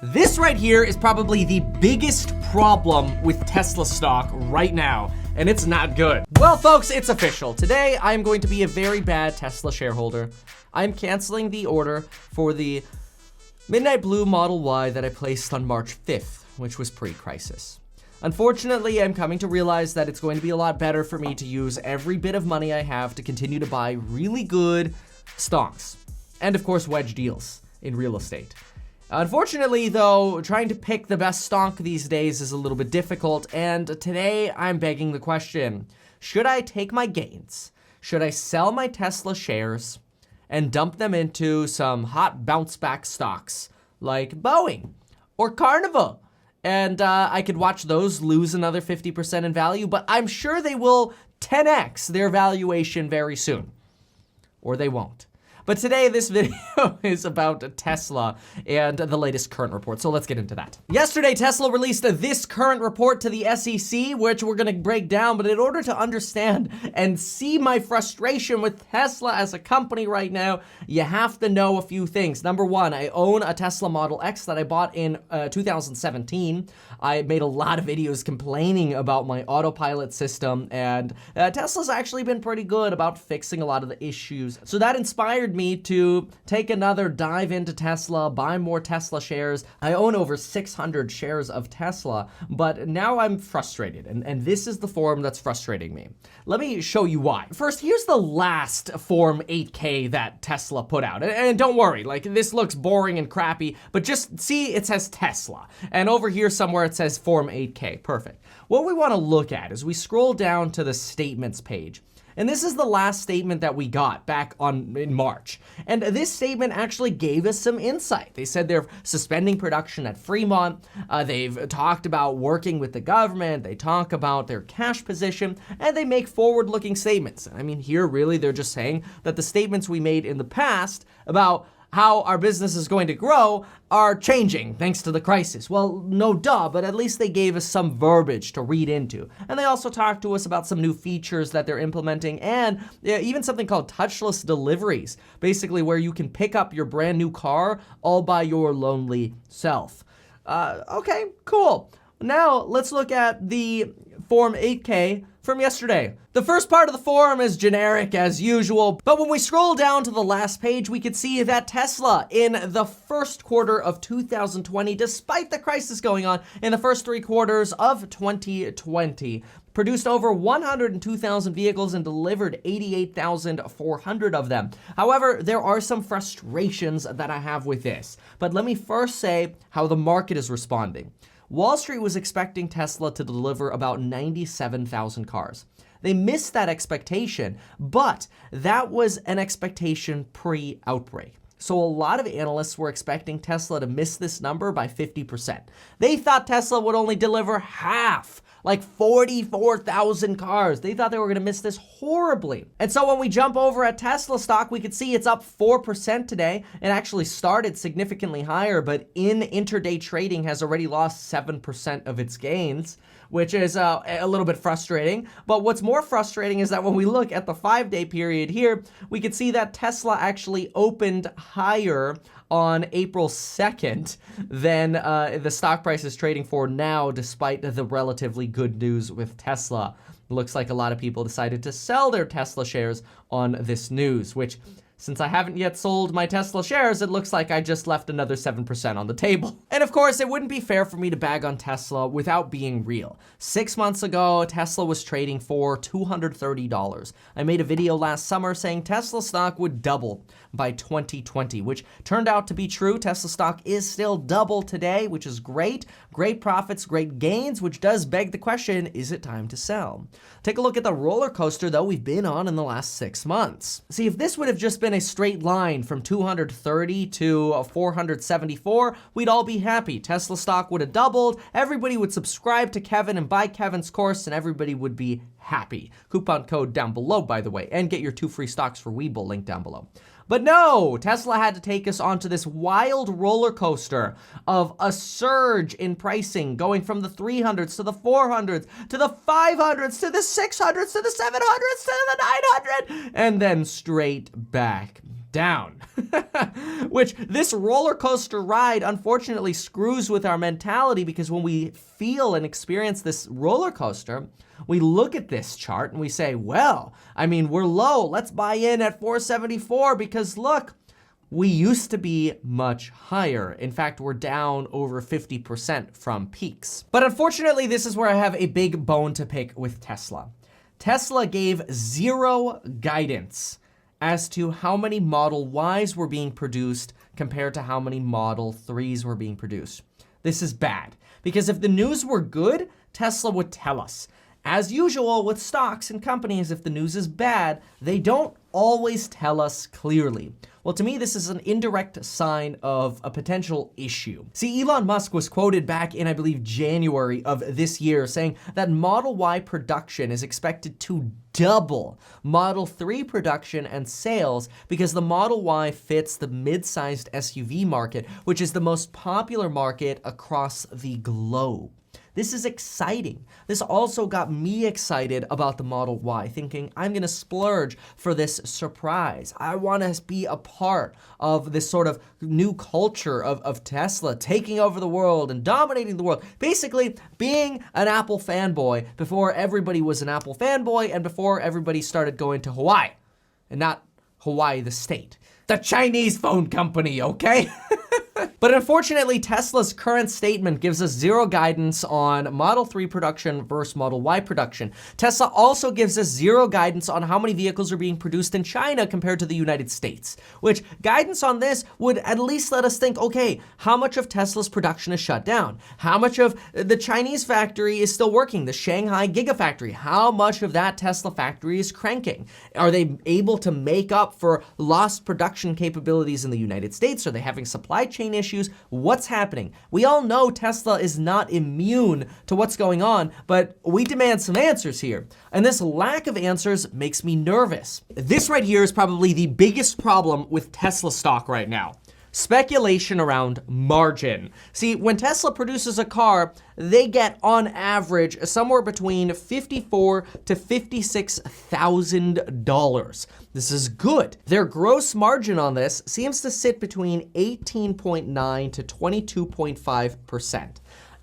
This right here is probably the biggest problem with Tesla stock right now, and it's not good. Well, folks, it's official. Today, I'm going to be a very bad Tesla shareholder. I'm canceling the order for the Midnight Blue Model Y that I placed on March 5th, which was pre-crisis. Unfortunately, I'm coming to realize that it's going to be a lot better for me to use every bit of money I have to continue to buy really good stocks, and of course, wedge deals in real estate. Unfortunately, though, trying to pick the best stock these days is a little bit difficult, and today I'm begging the question, should I take my gains? Should I sell my Tesla shares and dump them into some hot bounce back stocks like Boeing or Carnival? And I could watch those lose another 50% in value, but I'm sure they will 10x their valuation very soon. Or they won't. But today, this video is about Tesla and the latest current report, so let's get into that. Yesterday, Tesla released this current report to the SEC, which we're gonna break down, but in order to understand and see my frustration with Tesla as a company right now, you have to know a few things. Number one, I own a Tesla Model X that I bought in 2017. I made a lot of videos complaining about my autopilot system, and Tesla's actually been pretty good about fixing a lot of the issues. So that inspired me to take another dive into Tesla, buy more Tesla shares. I own over 600 shares of Tesla, but now I'm frustrated, and this is the form that's frustrating me. Let me show you why. First, here's the last Form 8K that Tesla put out. And don't worry, like, this looks boring and crappy, but just see it says Tesla. And over here somewhere it says Form 8K, perfect. What we wanna look at is we scroll down to the statements page. And this is the last statement that we got back in March. And this statement actually gave us some insight. They said they're suspending production at Fremont. They've talked about working with the government. They talk about their cash position, and they make forward-looking statements. I mean, here really they're just saying that the statements we made in the past about how our business is going to grow are changing thanks to the crisis. Well, no duh, but at least they gave us some verbiage to read into. And they also talked to us about some new features that they're implementing, and even something called touchless deliveries, basically where you can pick up your brand new car all by your lonely self. Okay, cool. Now let's look at the Form 8K from yesterday. The first part of the form is generic as usual, but when we scroll down to the last page, we could see that Tesla in the first quarter of 2020, despite the crisis going on in the first 3 quarters of 2020, produced over 102,000 vehicles and delivered 88,400 of them. However, there are some frustrations that I have with this, but let me first say how the market is responding. Wall Street was expecting Tesla to deliver about 97,000 cars. They missed that expectation, but that was an expectation pre-outbreak. So a lot of analysts were expecting Tesla to miss this number by 50%. They thought Tesla would only deliver half, like 44,000 cars. They thought they were gonna miss this horribly. And so when we jump over at Tesla stock, we could see it's up 4% today. It actually started significantly higher, but in intraday trading has already lost 7% of its gains, which is a little bit frustrating. But what's more frustrating is that when we look at the 5-day period here, we can see that Tesla actually opened higher on April 2nd than the stock price is trading for now, despite the relatively good news with Tesla. It looks like a lot of people decided to sell their Tesla shares on this news, which, since I haven't yet sold my Tesla shares, it looks like I just left another 7% on the table. And of course, it wouldn't be fair for me to bag on Tesla without being real. 6 months ago, Tesla was trading for $230. I made a video last summer saying Tesla stock would double by 2020, which turned out to be true. Tesla stock is still double today, which is great. Great profits, great gains, which does beg the question, is it time to sell? Take a look at the roller coaster, though, we've been on in the last 6 months. See, if this would have just been a straight line from 230 to 474, we'd all be happy. Tesla stock would have doubled, everybody would subscribe to Kevin and buy Kevin's course, and everybody would be happy. Coupon code down below, by the way, and get your 2 free stocks for Webull, link down below. But no, Tesla had to take us onto this wild roller coaster of a surge in pricing, going from the 300s to the 400s to the 500s to the 600s to the 700s to the 900, and then straight back down. Which this roller coaster ride unfortunately screws with our mentality, because when we feel and experience this roller coaster, we look at this chart and we say, well, I mean, we're low. Let's buy in at 474 because look, we used to be much higher. In fact, we're down over 50% from peaks. But unfortunately, this is where I have a big bone to pick with Tesla. Tesla gave zero guidance as to how many Model Ys were being produced compared to how many Model 3s were being produced. This is bad, because if the news were good, Tesla would tell us. As usual with stocks and companies, if the news is bad, they don't always tell us clearly. Well, to me, this is an indirect sign of a potential issue. See, Elon Musk was quoted back in, I believe, January of this year saying that Model Y production is expected to double Model 3 production and sales because the Model Y fits the mid-sized SUV market, which is the most popular market across the globe. This is exciting. This also got me excited about the Model Y, thinking I'm gonna splurge for this surprise. I wanna be a part of this sort of new culture of Tesla taking over the world and dominating the world. Basically, being an Apple fanboy before everybody was an Apple fanboy and before everybody started going to Hawaii. And not Hawaii the state. The Chinese phone company, okay? But unfortunately, Tesla's current statement gives us zero guidance on Model 3 production versus Model Y production. Tesla also gives us zero guidance on how many vehicles are being produced in China compared to the United States, which guidance on this would at least let us think, okay, how much of Tesla's production is shut down? How much of the Chinese factory is still working? The Shanghai Gigafactory, how much of that Tesla factory is cranking? Are they able to make up for lost production capabilities in the United States? Are they having supply chain issues? What's happening? We all know Tesla is not immune to what's going on, but we demand some answers here. And this lack of answers makes me nervous. This right here is probably the biggest problem with Tesla stock right now. Speculation around margin. See, when Tesla produces a car, they get on average somewhere between $54,000 to $56,000. This is good. Their gross margin on this seems to sit between 18.9 to 22.5%.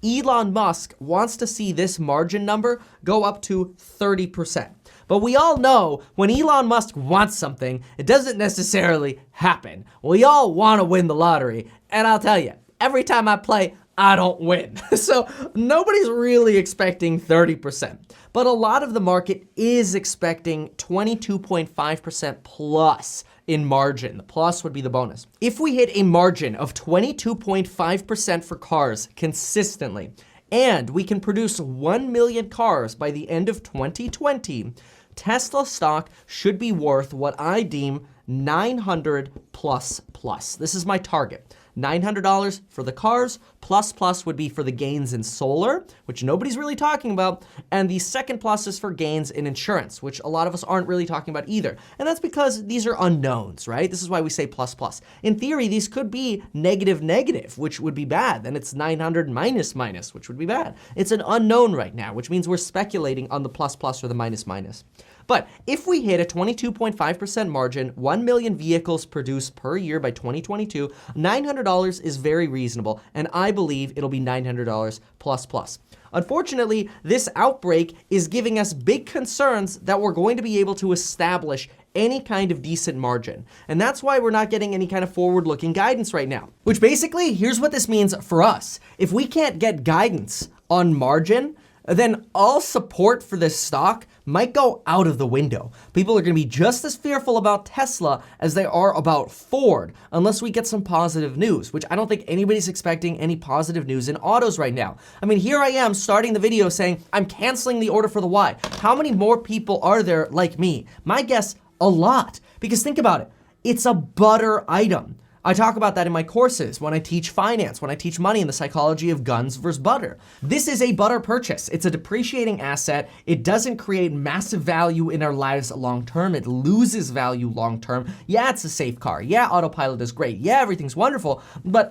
Elon Musk wants to see this margin number go up to 30%. But we all know when Elon Musk wants something, it doesn't necessarily happen. We all want to win the lottery. And I'll tell you, every time I play, I don't win. So nobody's really expecting 30%. But a lot of the market is expecting 22.5% plus in margin. The plus would be the bonus. If we hit a margin of 22.5% for cars consistently, and we can produce 1 million cars by the end of 2020, Tesla stock should be worth what I deem 900 plus. This is my target. $900 for the cars, plus would be for the gains in solar, which nobody's really talking about, and the second plus is for gains in insurance, which a lot of us aren't really talking about either. And that's because these are unknowns, right? This is why we say plus. In theory, these could be negative, which would be bad. Then it's 900 minus, which would be bad. It's an unknown right now, which means we're speculating on the plus or the minus. But if we hit a 22.5% margin, 1 million vehicles produced per year by 2022, $900 is very reasonable, and I believe it'll be $900 plus. Unfortunately, this outbreak is giving us big concerns that we're going to be able to establish any kind of decent margin. And that's why we're not getting any kind of forward-looking guidance right now. Which basically, here's what this means for us. If we can't get guidance on margin, then all support for this stock might go out of the window. People are gonna be just as fearful about Tesla as they are about Ford, unless we get some positive news, which I don't think anybody's expecting any positive news in autos right now. I mean, here I am starting the video saying, I'm canceling the order for the Y. How many more people are there like me? My guess, a lot. Because think about it, it's a butter item. I talk about that in my courses when I teach finance, when I teach money and the psychology of guns versus butter. This is a butter purchase. It's a depreciating asset. It doesn't create massive value in our lives long term. It loses value long term. Yeah, it's a safe car. Yeah, autopilot is great. Yeah, everything's wonderful. But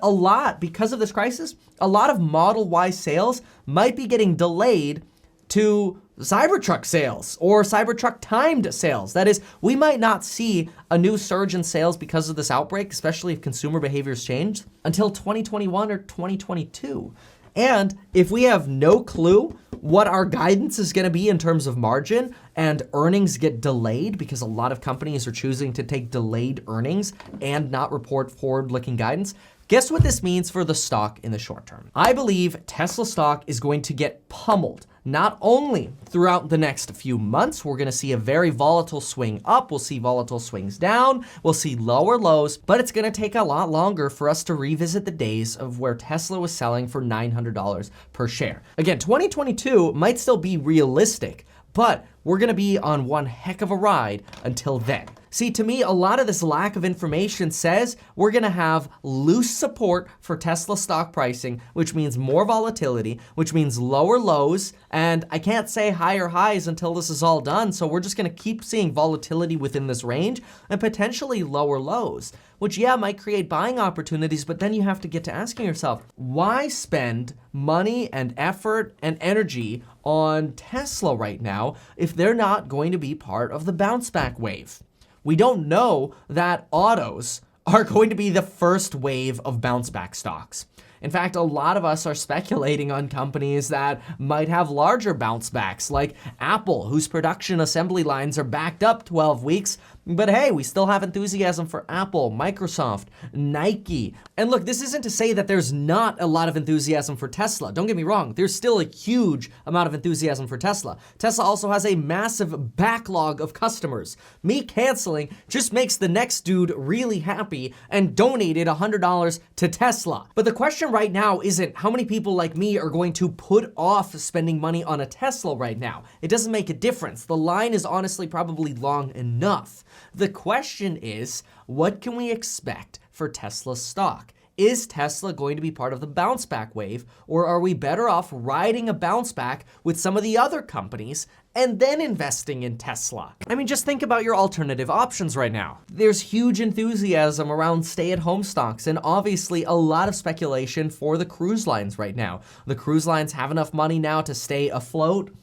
because of this crisis, a lot of Model Y sales might be getting delayed to Cybertruck sales or Cybertruck timed sales. That is, we might not see a new surge in sales because of this outbreak, especially if consumer behaviors change, until 2021 or 2022. And if we have no clue what our guidance is going to be in terms of margin and earnings get delayed because a lot of companies are choosing to take delayed earnings and not report forward-looking guidance, guess what this means for the stock in the short term? I believe Tesla stock is going to get pummeled. Not only throughout the next few months, we're gonna see a very volatile swing up, we'll see volatile swings down, we'll see lower lows, but it's gonna take a lot longer for us to revisit the days of where Tesla was selling for $900 per share. Again, 2022 might still be realistic, but we're gonna be on one heck of a ride until then. See, to me, a lot of this lack of information says we're gonna have loose support for Tesla stock pricing, which means more volatility, which means lower lows, and I can't say higher highs until this is all done, so we're just gonna keep seeing volatility within this range and potentially lower lows, which might create buying opportunities, but then you have to get to asking yourself, why spend money and effort and energy on Tesla right now if they're not going to be part of the bounce back wave? We don't know that autos are going to be the first wave of bounce back stocks. In fact, a lot of us are speculating on companies that might have larger bounce backs, like Apple, whose production assembly lines are backed up 12 weeks. But hey, we still have enthusiasm for Apple, Microsoft, Nike. And look, this isn't to say that there's not a lot of enthusiasm for Tesla. Don't get me wrong, there's still a huge amount of enthusiasm for Tesla. Tesla also has a massive backlog of customers. Me canceling just makes the next dude really happy and donated $100 to Tesla. But the question right now isn't how many people like me are going to put off spending money on a Tesla right now. It doesn't make a difference. The line is honestly probably long enough. The question is, what can we expect for Tesla stock? Is Tesla going to be part of the bounce back wave, or are we better off riding a bounce back with some of the other companies and then investing in Tesla? I mean, just think about your alternative options right now. There's huge enthusiasm around stay-at-home stocks and obviously a lot of speculation for the cruise lines right now. The cruise lines have enough money now to stay afloat,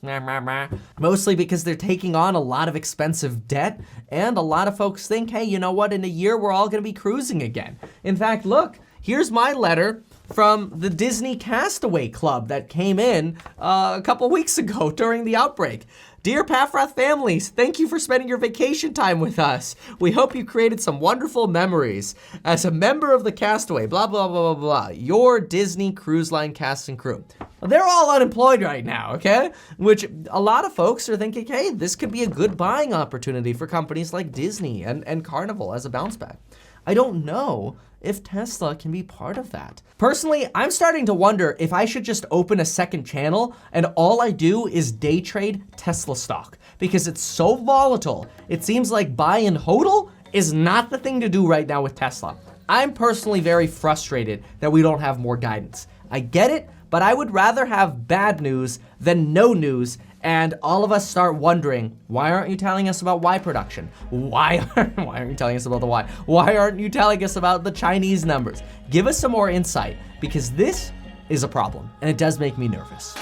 mostly because they're taking on a lot of expensive debt, and a lot of folks think, hey, you know what, in a year we're all gonna be cruising again. In fact, look, here's my letter from the Disney Castaway Club that came in a couple weeks ago during the outbreak. Dear Paffrath families, thank you for spending your vacation time with us. We hope you created some wonderful memories. As a member of the Castaway, blah, blah, blah, blah, blah, your Disney Cruise Line cast and crew. They're all unemployed right now, okay? Which a lot of folks are thinking, hey, this could be a good buying opportunity for companies like Disney and Carnival as a bounce back. I don't know if Tesla can be part of that. Personally, I'm starting to wonder if I should just open a second channel and all I do is day trade Tesla stock because it's so volatile. It seems like buy and hodl is not the thing to do right now with Tesla. I'm personally very frustrated that we don't have more guidance. I get it, but I would rather have bad news than no news and all of us start wondering, why aren't you telling us about Y production? Why aren't you telling us about the Y? Why aren't you telling us about the Chinese numbers? Give us some more insight because this is a problem and it does make me nervous.